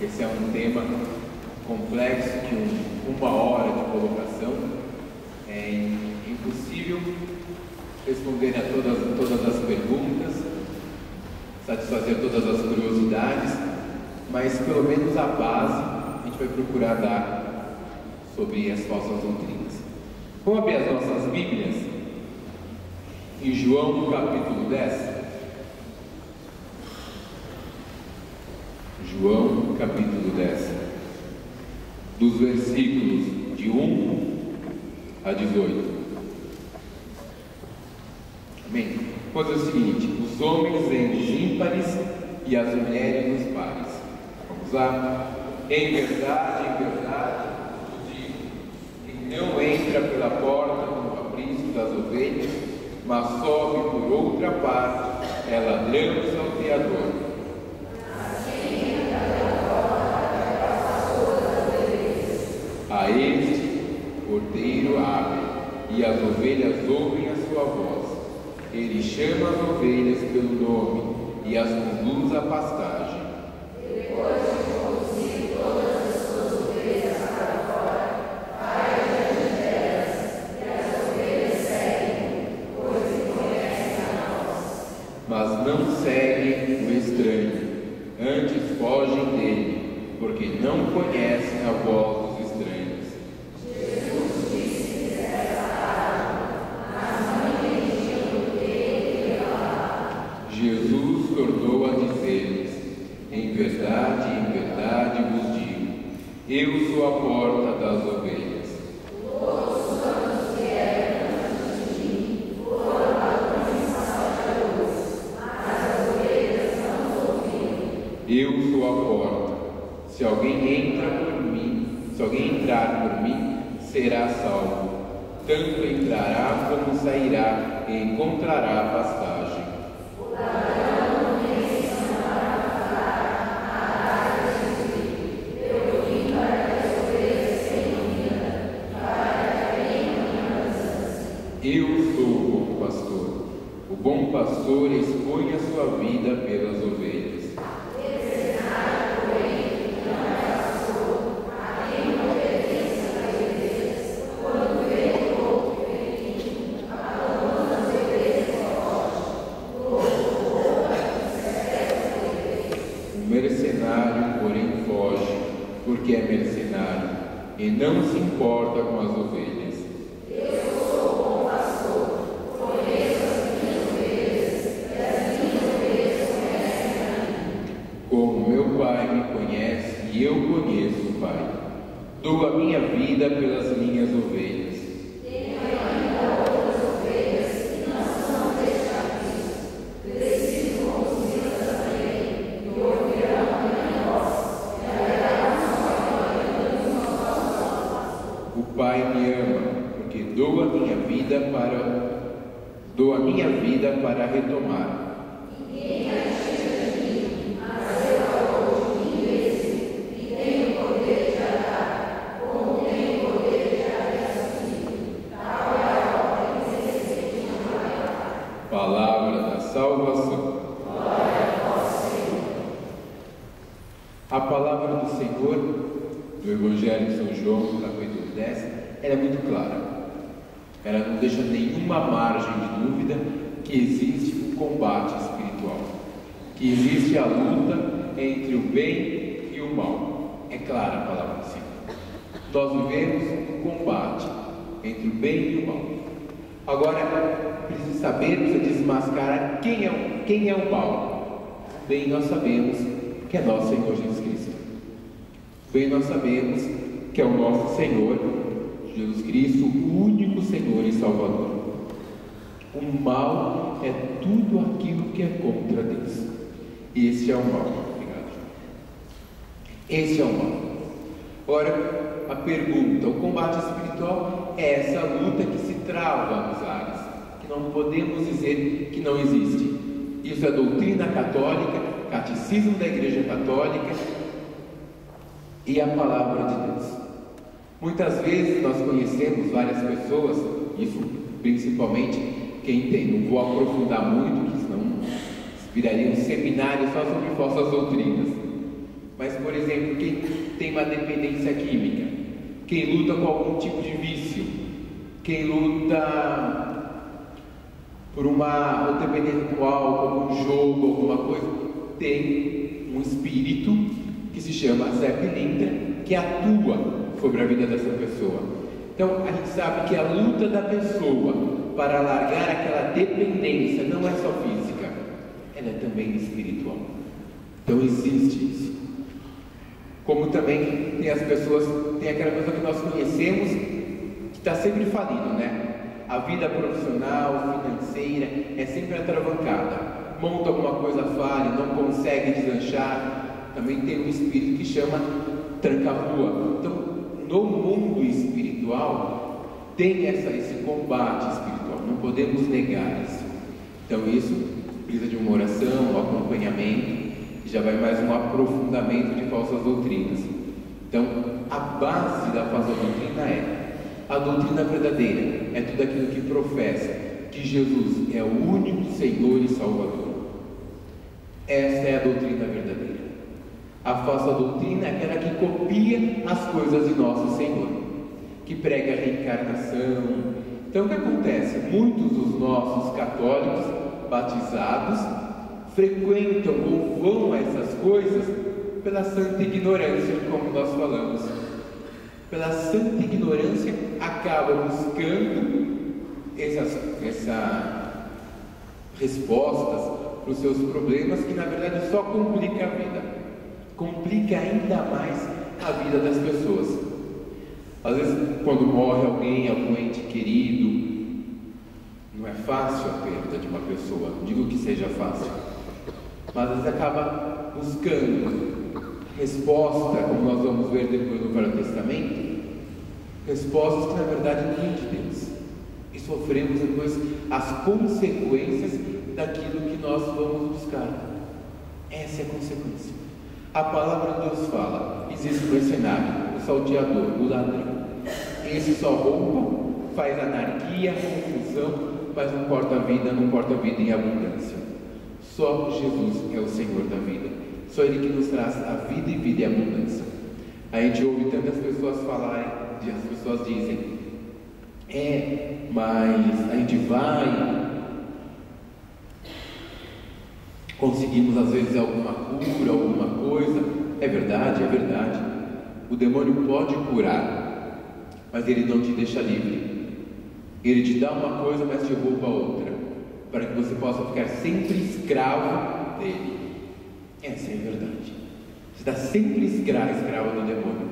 Esse é um tema complexo que uma hora de colocação é impossível responder a todas as perguntas, satisfazer todas as curiosidades, mas pelo menos a base a gente vai procurar dar sobre as falsas doutrinas. Vamos abrir as nossas Bíblias em João capítulo 10. João capítulo 10, dos versículos de 1 a 18. Amém? Pois é o seguinte: os homens vêm dos ímpares e as mulheres dos pares. Vamos lá? Em verdade, vos digo, que não entra pela porta no aprisco das ovelhas, mas sobe por outra parte, é ladrão e salteador. A este porteiro abre, e as ovelhas ouvem a sua voz. Ele chama as ovelhas pelo nome e as conduz à pastagem. Depois de conduzir todas as suas ovelhas para fora, vai adiante delas, e as ovelhas seguem, pois conhecem a voz. Mas não seguem o estranho, antes fogem dele, porque não conhecem a voz dos estranhos. Jesus tornou a dizer-lhes: em verdade vos digo, eu sou a porta das ovelhas. Todos os anos vieram antes de mim, foram ladrões e salteadores, mas as ovelhas não ouviram. Eu sou a porta. Se alguém entrar por mim, será salvo. Tanto entrará como sairá e encontrará a pastagem. Eu sou o bom pastor. O bom pastor expõe a sua vida pelas ovelhas. O mercenário, porém, foge, porque é mercenário, e não se importa com as ovelhas. E eu conheço o Pai. Dou a minha vida pelas minhas ovelhas. Tenho ainda outras ovelhas que não são deste aprisco. Preciso conduzi-las também, e ouvirão a minha voz, e haverá uma O Pai me ama, porque dou a minha vida para retomar. Palavra da salvação. A palavra do Senhor, do Evangelho de São João, capítulo 10, ela é muito clara. Ela não deixa nenhuma margem de dúvida que existe um combate espiritual, que existe a luta entre o bem e o mal. É clara a palavra do Senhor. Nós vivemos um combate entre o bem e o mal. Agora, precisa saber, precisa desmascarar quem é o mal. Bem, nós sabemos que é nosso Senhor Jesus Cristo. Bem, nós sabemos que é o nosso Senhor Jesus Cristo, o único Senhor e Salvador. O mal é tudo aquilo que é contra Deus. Esse é o mal. Obrigado. Esse é o mal. Ora, a pergunta: o combate espiritual é essa luta que se trava nos ares, que não podemos dizer que não existe. Isso é doutrina católica, catecismo da Igreja Católica e a palavra de Deus. Muitas vezes nós conhecemos várias pessoas, isso principalmente quem tem, não vou aprofundar muito, que senão viraria um seminário só sobre falsas doutrinas. Mas, por exemplo, tem uma dependência química, quem luta com algum tipo de vício, quem luta por uma dependência com álcool, algum jogo, alguma coisa, tem um espírito que se chama Zé Pilintra, que atua sobre a vida dessa pessoa. Então a gente sabe que a luta da pessoa para largar aquela dependência não é só física, ela é também espiritual. Então existe isso. Como também tem as pessoas, tem aquela pessoa que nós conhecemos que está sempre falindo, né? A vida profissional, financeira é sempre atravancada. Monta alguma coisa, falha, não consegue deslanchar. Também tem um espírito que chama tranca-rua. Então, no mundo espiritual, tem esse combate espiritual. Não podemos negar isso. Então, isso precisa de uma oração, um acompanhamento. E já vai mais um aprofundamento de falsas doutrinas. Então, a base da falsa doutrina é a doutrina verdadeira, é tudo aquilo que professa que Jesus é o único Senhor e Salvador. Essa é a doutrina verdadeira. A falsa doutrina é aquela que copia as coisas de nosso Senhor, que prega a reencarnação. Então o que acontece? Muitos dos nossos católicos batizados frequentam ou vão a essas coisas pela santa ignorância, como nós falamos. Pela santa ignorância, acaba buscando essas respostas para os seus problemas, que na verdade só complica a vida, complica ainda mais a vida das pessoas. Às vezes, quando morre alguém, algum ente querido, não é fácil a perda de uma pessoa, não digo que seja fácil, mas às vezes acaba buscando resposta, como nós vamos ver depois no Velho Testamento, respostas que na verdade não vêm de Deus, e sofremos depois as consequências daquilo que nós vamos buscar. Essa é a consequência. A palavra de Deus fala: existe o mercenário, o salteador, o ladrão. Esse só rouba, faz anarquia, confusão, mas não porta a vida em abundância. Só Jesus é o Senhor da vida. Só Ele que nos traz a vida e vida em abundância. A gente ouve tantas pessoas falarem, as pessoas dizem: mas a gente vai, conseguimos às vezes alguma cura, alguma coisa. É verdade. O demônio pode curar, mas ele não te deixa livre. Ele te dá uma coisa, mas te rouba outra, para que você possa ficar sempre escravo dele. Essa é a verdade. Você está sempre escravo do demônio.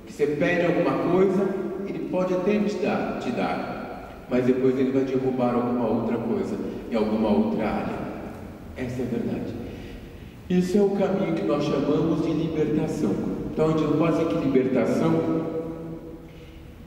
Que você pede alguma coisa, ele pode até te dar, mas depois ele vai te roubar alguma outra coisa, em alguma outra área. Essa é a verdade. Isso é o caminho que nós chamamos de libertação. Então a gente não pode dizer que libertação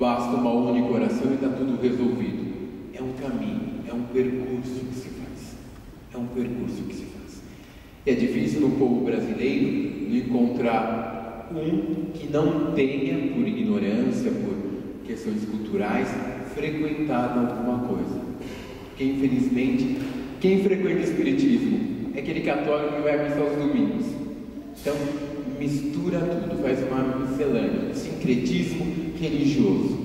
basta uma única oração e está tudo resolvido. É um caminho, é um percurso que se faz. É difícil no povo brasileiro encontrar um que não tenha, por ignorância, por questões culturais, frequentado alguma coisa. Porque infelizmente, quem frequenta o espiritismo é aquele católico que vai à missa aos domingos. Então mistura tudo, faz uma miscelânea, sincretismo religioso.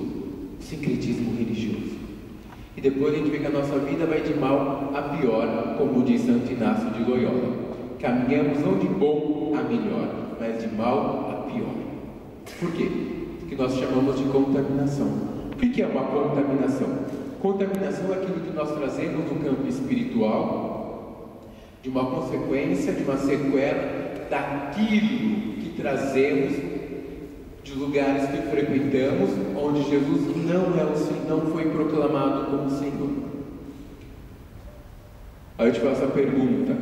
E depois a gente vê que a nossa vida vai de mal a pior, como diz Santo Inácio de Loyola. Caminhamos não de bom a melhor, mas de mal a pior. Por quê? Porque nós chamamos de contaminação. O que é uma contaminação? Contaminação é aquilo que nós trazemos no campo espiritual, de uma consequência, de uma sequela daquilo que trazemos de lugares que frequentamos, onde Jesus não foi proclamado como Senhor. Aí eu te faço a pergunta,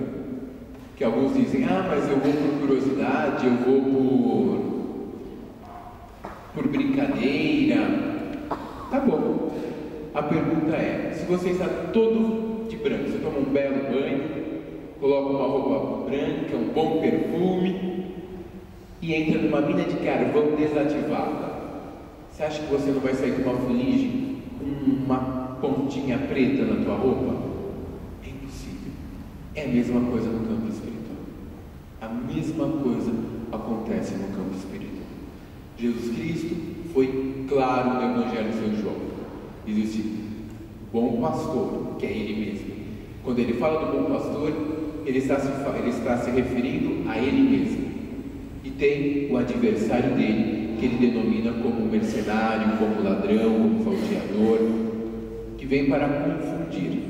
que alguns dizem: mas eu vou por curiosidade, eu vou por brincadeira. Tá bom. A pergunta é: se você está todo de branco, você toma um belo banho, coloca uma roupa branca, um bom perfume e entra numa mina de carvão desativada, você acha que você não vai sair com uma fuligem, com uma pontinha preta na tua roupa? É impossível. É a mesma coisa no campo espiritual. A mesma coisa acontece no campo espiritual. Jesus Cristo foi claro no Evangelho de São João. Existe o bom pastor, que é Ele mesmo. Quando ele fala do bom pastor, ele está se referindo a Ele mesmo. E tem o adversário dele, que ele denomina como mercenário, como ladrão, como salteador, que vem para confundir.